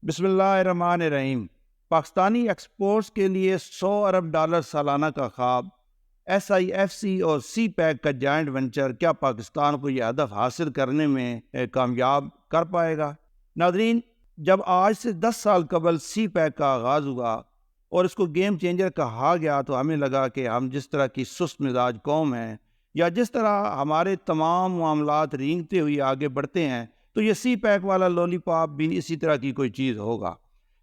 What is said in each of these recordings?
بسم اللہ الرحمن الرحیم۔ پاکستانی ایکسپورٹس کے لیے $100 ارب سالانہ کا خواب، ایس آئی ایف سی اور سی پیک کا جوائنٹ وینچر کیا پاکستان کو یہ ہدف حاصل کرنے میں کامیاب کر پائے گا؟ ناظرین، جب آج سے 10 سال قبل سی پیک کا آغاز ہوا اور اس کو گیم چینجر کہا گیا تو ہمیں لگا کہ ہم جس طرح کی سست مزاج قوم ہیں یا جس طرح ہمارے تمام معاملات رینگتے ہوئے آگے بڑھتے ہیں تو یہ سی پیک والا لولی پاپ بھی اسی طرح کی کوئی چیز ہوگا۔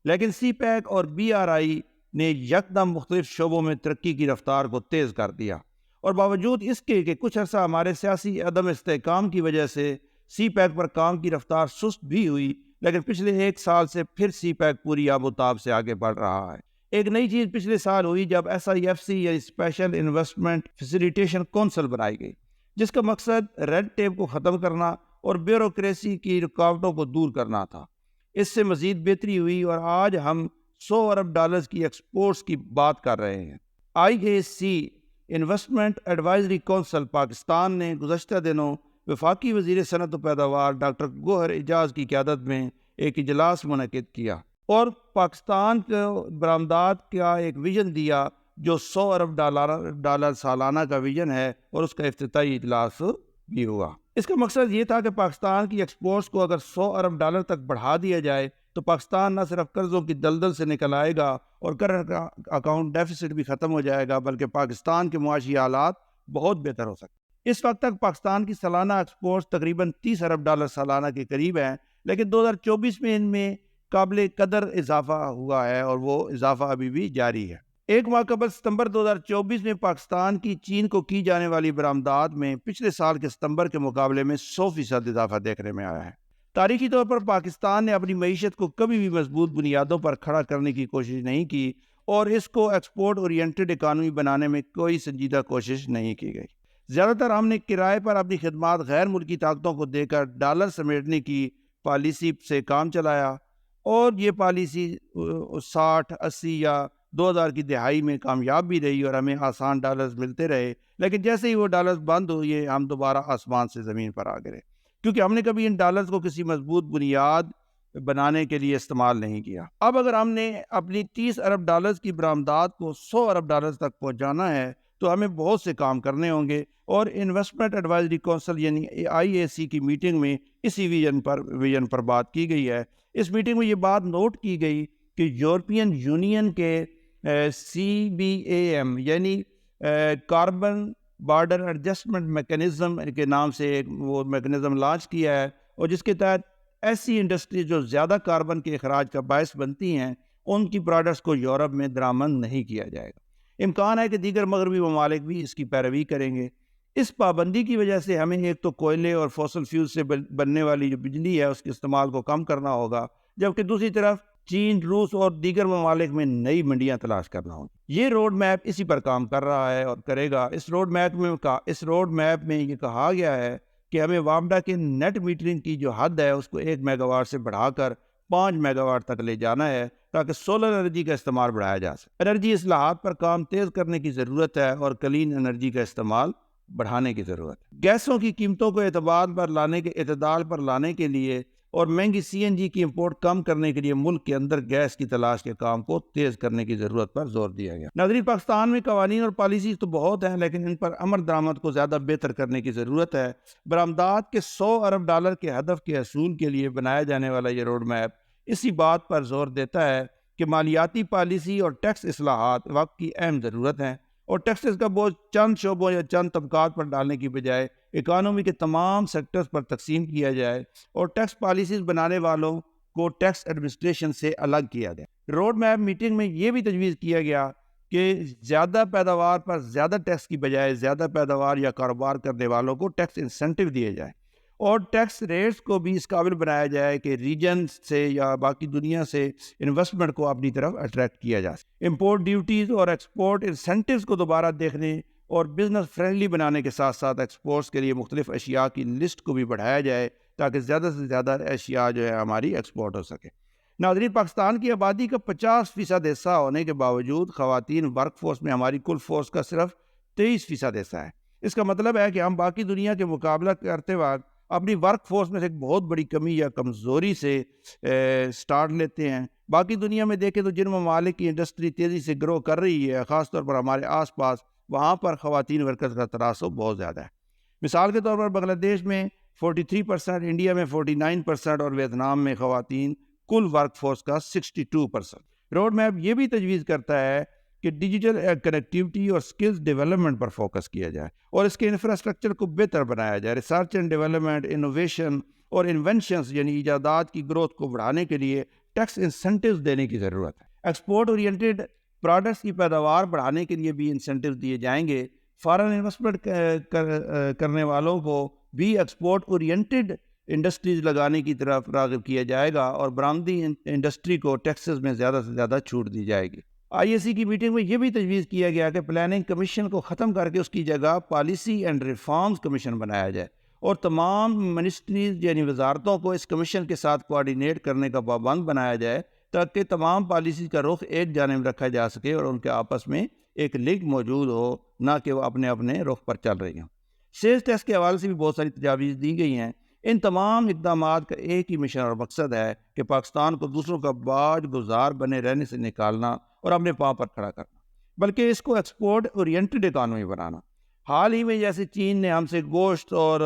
لیکن سی پیک اور بی آر آئی نے یکدم مختلف شعبوں میں ترقی کی رفتار کو تیز کر دیا، اور باوجود اس کے کہ کچھ عرصہ ہمارے سیاسی عدم استحکام کی وجہ سے سی پیک پر کام کی رفتار سست بھی ہوئی، لیکن پچھلے 1 سال سے پھر سی پیک پوری آب و تاب سے آگے بڑھ رہا ہے۔ ایک نئی چیز پچھلے سال ہوئی جب ایس آئی ایف سی یا اسپیشل انویسٹمنٹ فیسیلیٹیشن کونسل بنائی گئی، جس کا مقصد ریڈ ٹیپ کو ختم کرنا اور بیوروکریسی کی رکاوٹوں کو دور کرنا تھا۔ اس سے مزید بہتری ہوئی اور آج ہم $100 ارب کی ایکسپورٹس کی بات کر رہے ہیں۔ آئی اے سی انویسٹمنٹ ایڈوائزری کونسل پاکستان نے گزشتہ دنوں وفاقی وزیر صنعت و پیداوار ڈاکٹر گوہر اعجاز کی قیادت میں ایک اجلاس منعقد کیا اور پاکستان کو برآمدات کا ایک ویژن دیا جو $100 ارب سالانہ کا ویژن ہے، اور اس کا افتتاحی اجلاس بھی ہوا۔ اس کا مقصد یہ تھا کہ پاکستان کی ایکسپورٹس کو اگر $100 ارب تک بڑھا دیا جائے تو پاکستان نہ صرف قرضوں کی دلدل سے نکل آئے گا اور کرنٹ اکاؤنٹ ڈیفیسٹ بھی ختم ہو جائے گا، بلکہ پاکستان کے معاشی حالات بہت بہتر ہو سکتے۔ اس وقت تک پاکستان کی سالانہ ایکسپورٹس تقریباً $30 ارب سالانہ کے قریب ہیں، لیکن 2024 میں ان میں قابل قدر اضافہ ہوا ہے اور وہ اضافہ ابھی بھی جاری ہے۔ 1 ماہ قبل ستمبر 2024 میں پاکستان کی چین کو کی جانے والی برآمدات میں پچھلے سال کے ستمبر کے مقابلے میں 100% اضافہ دیکھنے میں آیا ہے۔ تاریخی طور پر پاکستان نے اپنی معیشت کو کبھی بھی مضبوط بنیادوں پر کھڑا کرنے کی کوشش نہیں کی اور اس کو ایکسپورٹ اورینٹڈ اکانومی بنانے میں کوئی سنجیدہ کوشش نہیں کی گئی۔ زیادہ تر ہم نے کرائے پر اپنی خدمات غیر ملکی طاقتوں کو دے کر ڈالر سمیٹنے کی پالیسی سے کام چلایا، اور یہ پالیسی 60، 80 یا 2000 کی دہائی میں کامیاب بھی رہی اور ہمیں آسان ڈالرز ملتے رہے، لیکن جیسے ہی وہ ڈالرز بند ہوئے ہم دوبارہ آسمان سے زمین پر آ گئے، کیونکہ ہم نے کبھی ان ڈالرز کو کسی مضبوط بنیاد بنانے کے لیے استعمال نہیں کیا۔ اب اگر ہم نے اپنی $30 ارب کی برآمدات کو $100 ارب تک پہنچانا ہے تو ہمیں بہت سے کام کرنے ہوں گے، اور انویسٹمنٹ ایڈوائزری کونسل یعنی آئی اے سی کی میٹنگ میں اسی ویژن پر بات کی گئی ہے۔ اس میٹنگ میں یہ بات نوٹ کی گئی کہ یورپین یونین کے سی بی اے ایم یعنی کاربن بارڈر ایڈجسٹمنٹ میکنزم کے نام سے ایک وہ میکنزم لانچ کیا ہے، اور جس کے تحت ایسی انڈسٹری جو زیادہ کاربن کے اخراج کا باعث بنتی ہیں ان کی پروڈکٹس کو یورپ میں درآمد نہیں کیا جائے گا۔ امکان ہے کہ دیگر مغربی ممالک بھی اس کی پیروی کریں گے۔ اس پابندی کی وجہ سے ہمیں ایک تو کوئلے اور فوسل فیول سے بننے والی جو بجلی ہے اس کے استعمال کو کم کرنا ہوگا، جبکہ دوسری طرف چین، روس اور دیگر ممالک میں نئی منڈیاں تلاش کرنا ہوگی۔ یہ روڈ میپ اسی پر کام کر رہا ہے اور کرے گا۔ اس روڈ میپ میں یہ کہا گیا ہے کہ ہمیں وابڈا کے نیٹ میٹرنگ کی جو حد ہے اس کو 1 میگا واٹ سے بڑھا کر 5 میگا واٹ تک لے جانا ہے تاکہ سولر انرجی کا استعمال بڑھایا جا سکے۔ انرجی اصلاحات پر کام تیز کرنے کی ضرورت ہے اور کلین انرجی کا استعمال بڑھانے کی ضرورت ہے۔ گیسوں کی قیمتوں کو اعتدال پر لانے کے لیے اور مہنگی سی این جی کی امپورٹ کم کرنے کے لیے ملک کے اندر گیس کی تلاش کے کام کو تیز کرنے کی ضرورت پر زور دیا گیا۔ ناظرین، پاکستان میں قوانین اور پالیسیز تو بہت ہیں، لیکن ان پر عمل درآمد کو زیادہ بہتر کرنے کی ضرورت ہے۔ برآمدات کے $100 ارب کے ہدف کے حصول کے لیے بنایا جانے والا یہ روڈ میپ اسی بات پر زور دیتا ہے کہ مالیاتی پالیسی اور ٹیکس اصلاحات وقت کی اہم ضرورت ہیں، اور ٹیکسز کا بوجھ چند شعبوں یا چند طبقات پر ڈالنے کی بجائے اکانومی کے تمام سیکٹرز پر تقسیم کیا جائے اور ٹیکس پالیسیز بنانے والوں کو ٹیکس ایڈمنسٹریشن سے الگ کیا جائے۔ روڈ میپ میٹنگ میں یہ بھی تجویز کیا گیا کہ زیادہ پیداوار پر زیادہ ٹیکس کی بجائے زیادہ پیداوار یا کاروبار کرنے والوں کو ٹیکس انسینٹیو دیے جائیں، اور ٹیکس ریٹس کو بھی اس قابل بنایا جائے کہ ریجن سے یا باقی دنیا سے انویسٹمنٹ کو اپنی طرف اٹریکٹ کیا جا سکے۔ امپورٹ ڈیوٹیز اور ایکسپورٹ انسینٹیوز کو دوبارہ دیکھنے اور بزنس فرینڈلی بنانے کے ساتھ ساتھ ایکسپورٹس کے لیے مختلف اشیاء کی لسٹ کو بھی بڑھایا جائے تاکہ زیادہ سے زیادہ اشیاء جو ہے ہماری ایکسپورٹ ہو سکے۔ ناظرین، پاکستان کی آبادی کا 50% حصہ ہونے کے باوجود خواتین ورک فورس میں ہماری کل فورس کا صرف 23% حصہ ہے۔ اس کا مطلب ہے کہ ہم باقی دنیا کے مقابلہ کرتے وقت اپنی ورک فورس میں سے ایک بہت بڑی کمی یا کمزوری سے سٹارٹ لیتے ہیں۔ باقی دنیا میں دیکھیں تو جن ممالک کی انڈسٹری تیزی سے گرو کر رہی ہے، خاص طور پر ہمارے آس پاس، وہاں پر خواتین ورکرز کا تناسب بہت زیادہ ہے۔ مثال کے طور پر بنگلہ دیش میں 43%، انڈیا میں 49% اور ویتنام میں خواتین کل ورک فورس کا 62%۔ روڈ میپ یہ بھی تجویز کرتا ہے کہ ڈیجیٹل کنیکٹیوٹی اور سکلز ڈیولپمنٹ پر فوکس کیا جائے اور اس کے انفراسٹرکچر کو بہتر بنایا جائے۔ ریسرچ اینڈ ڈیولپمنٹ، انوویشن اور انوینشنز یعنی ایجادات کی گروتھ کو بڑھانے کے لیے ٹیکس انسینٹیوز دینے کی ضرورت ہے۔ ایکسپورٹ اورینٹیڈ پروڈکٹس کی پیداوار بڑھانے کے لیے بھی انسینٹیوز دیے جائیں گے۔ فارن انویسٹمنٹ کرنے والوں کو بھی ایکسپورٹ اورینٹیڈ انڈسٹریز لگانے کی طرف راغب کیا جائے گا اور برآمدی انڈسٹری کو ٹیکسز میں زیادہ سے زیادہ چھوٹ دی جائے گی۔ آئی اے سی کی میٹنگ میں یہ بھی تجویز کیا گیا کہ پلاننگ کمیشن کو ختم کر کے اس کی جگہ پالیسی اینڈ ریفارمز کمیشن بنایا جائے اور تمام منسٹریز یعنی وزارتوں کو اس کمیشن کے ساتھ کوآرڈینیٹ کرنے کا پابند بنایا جائے تاکہ تمام پالیسی کا رخ ایک جانب رکھا جا سکے اور ان کے آپس میں ایک لنک موجود ہو، نہ کہ وہ اپنے اپنے رخ پر چل رہی ہوں۔ سیلز ٹیکس کے حوالے سے بھی بہت ساری تجاویز دی گئی ہیں۔ ان تمام اقدامات کا ایک ہی مشن اور مقصد ہے کہ پاکستان کو دوسروں کا باج گزار بنے رہنے سے نکالنا اور اپنے پاؤں پر کھڑا کرنا، بلکہ اس کو ایکسپورٹ اورینٹڈ اکانومی بنانا۔ حال ہی میں جیسے چین نے ہم سے گوشت اور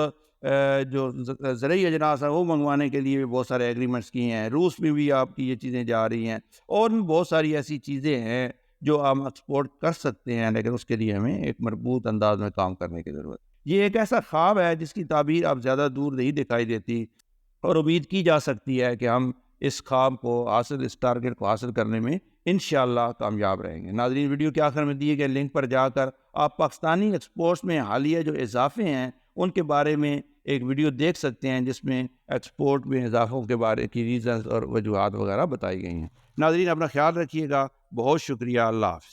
جو زرعی اجناس ہیں وہ منگوانے کے لیے بھی بہت سارے ایگریمنٹس کیے ہیں، روس میں بھی آپ کی یہ چیزیں جا رہی ہیں، اور بھی بہت ساری ایسی چیزیں ہیں جو ہم ایکسپورٹ کر سکتے ہیں، لیکن اس کے لیے ہمیں ایک مربوط انداز میں کام کرنے کی ضرورت ہے۔ یہ ایک ایسا خواب ہے جس کی تعبیر اب زیادہ دور نہیں دکھائی دیتی، اور امید کی جا سکتی ہے کہ ہم اس خواب کو حاصل، اس ٹارگٹ کو حاصل کرنے میں انشاءاللہ کامیاب رہیں گے۔ ناظرین، ویڈیو کے آخر میں دیے گئے لنک پر جا کر آپ پاکستانی ایکسپورٹس میں حالیہ جو اضافے ہیں ان کے بارے میں ایک ویڈیو دیکھ سکتے ہیں جس میں ایکسپورٹ میں اضافوں کے بارے کی ریزنز اور وجوہات وغیرہ بتائی گئی ہیں۔ ناظرین، اپنا خیال رکھیے گا۔ بہت شکریہ۔ اللہ حافظ۔